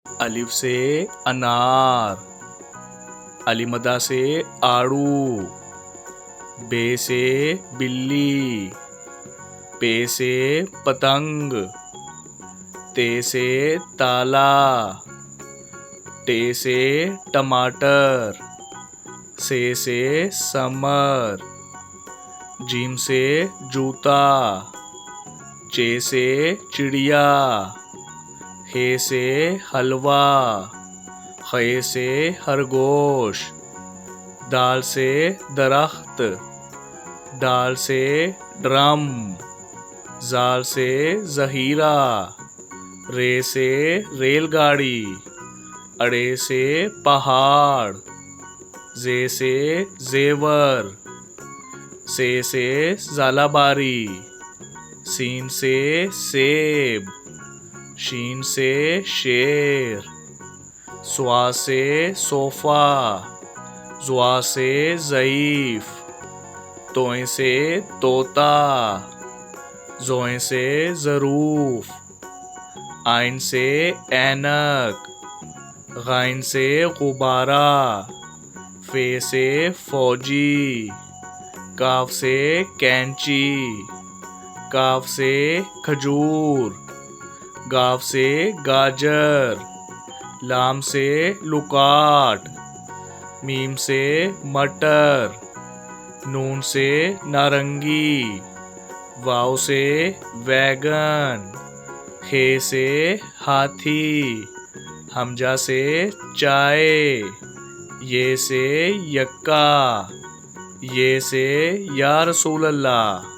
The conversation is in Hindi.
अलिफ से अनार, अलीमदा से आड़ू, बे से बिल्ली, पे से पतंग, ते से ताला, टे से टमाटर, से समर, जीम से जूता, चे से चिड़िया, हे से हलवा, खे से खरगोश, दाल से दरख्त, डाल से ड्रम, जाल से जहीरा, रे से रेलगाड़ी, अड़े से पहाड़, जे से जेवर, से जालाबारी, सीन से सेब, शीन से शेर, स्वा से सोफा, जुआ से ज़ईफ, तोए से तोता, जोए से ज़रूफ, आइन से ऐनक, गाइन से गुब्बारा, फे से फौजी, काफ से कैंची, काफ से खजूर, गाफ से गाजर, लाम से लुकाट, मीम से मटर, नून से नारंगी, वाव से वैगन, हे से हाथी, हमजा से चाय, ये से यक्का, ये से या रसूल अल्लाह।